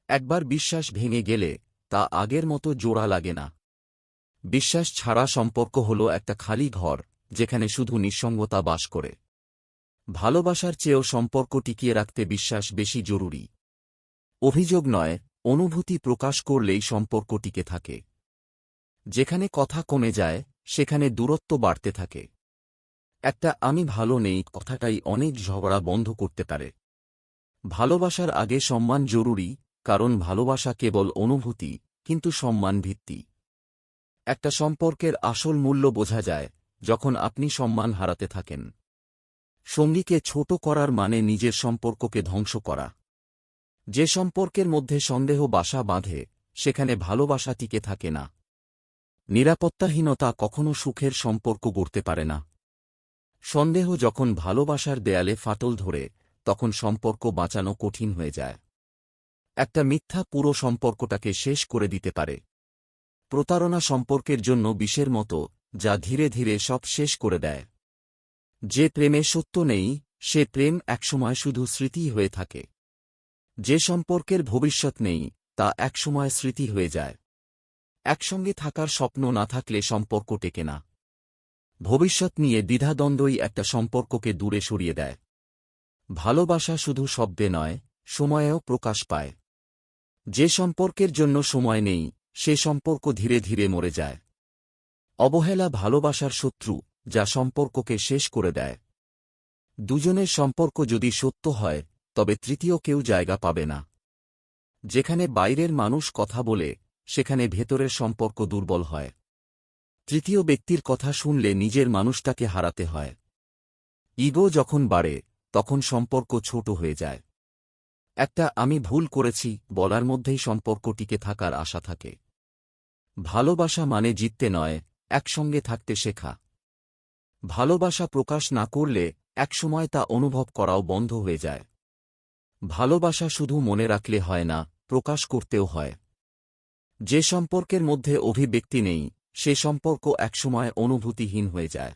একবার বিশ্বাস ভেঙে গেলে তা আগের মতো জোড়া লাগে না। বিশ্বাস ছাড়া সম্পর্ক হল একটা খালি ঘর, যেখানে শুধু নিঃসঙ্গতা বাস করে। ভালোবাসার চেয়েও সম্পর্ক টিকিয়ে রাখতে বিশ্বাস বেশি জরুরি। অভিযোগ নয়, অনুভূতি প্রকাশ করলেই সম্পর্ক টিকে থাকে। যেখানে কথা কমে যায়, সেখানে দূরত্ব বাড়তে থাকে। একটা "আমি ভালো নেই" কথাটাই অনেক ঝগড়া বন্ধ করতে পারে। ভালোবাসার আগে সম্মান জরুরি, কারণ ভালোবাসা কেবল অনুভূতি, কিন্তু সম্মান ভিত্তি। একটা সম্পর্কের আসল মূল্য বোঝা যায় যখন আপনি সম্মান হারাতে থাকেন। সঙ্গীকে ছোট করার মানে নিজের সম্পর্ককে ধ্বংস করা। যে সম্পর্কের মধ্যে সন্দেহ বাসা বাঁধে, সেখানে ভালোবাসা টিকে থাকে না। নিরাপত্তাহীনতা কখনো সুখের সম্পর্ক গড়তে পারে না। সন্দেহ যখন ভালোবাসার দেয়ালে ফাটল ধরে, তখন সম্পর্ক বাঁচানো কঠিন হয়ে যায়। একটা মিথ্যা পুরো সম্পর্কটাকে শেষ করে দিতে পারে। প্রতারণা সম্পর্কের জন্য বিষের মতো, যা ধীরে ধীরে সব শেষ করে দেয়। যে প্রেমে সত্য নেই, সে প্রেম একসময় শুধু স্মৃতিই হয়ে থাকে। যে সম্পর্কের ভবিষ্যৎ নেই, তা একসময় স্মৃতি হয়ে যায়। একসঙ্গে থাকার স্বপ্ন না থাকলে সম্পর্ক টেকে না। ভবিষ্যৎ নিয়ে দ্বিধাদ্বন্দ্বই একটা সম্পর্ককে দূরে সরিয়ে দেয়। ভালোবাসা শুধু শব্দে নয়, সময়েও প্রকাশ পায়। যে সম্পর্কের জন্য সময় নেই, সে সম্পর্ক ধীরে ধীরে মরে যায়। অবহেলা ভালোবাসার শত্রু, যা সম্পর্ককে শেষ করে দেয়। দুজনের সম্পর্ক যদি সত্য হয়, তবে তৃতীয় কেউ জায়গা পাবে না। যেখানে বাইরের মানুষ কথা বলে, সেখানে ভেতরের সম্পর্ক দুর্বল হয়। তৃতীয় ব্যক্তির কথা শুনলে নিজের মানুষটাকে হারাতে হয়। ইগো যখন বাড়ে, তখন সম্পর্ক ছোট হয়ে যায়। একটা "আমি ভুল করেছি" বলার মধ্যেই সম্পর্ক টিকে থাকার আশা থাকে। ভালোবাসা মানে জিততে নয়, একসঙ্গে থাকতে শেখা। ভালোবাসা প্রকাশ না করলে একসময় তা অনুভব করাও বন্ধ হয়ে যায়। ভালোবাসা শুধু মনে রাখলে হয় না, প্রকাশ করতেও হয়। যে সম্পর্কের মধ্যে অভিব্যক্তি নেই, সে সম্পর্ক একসময় অনুভূতিহীন হয়ে যায়।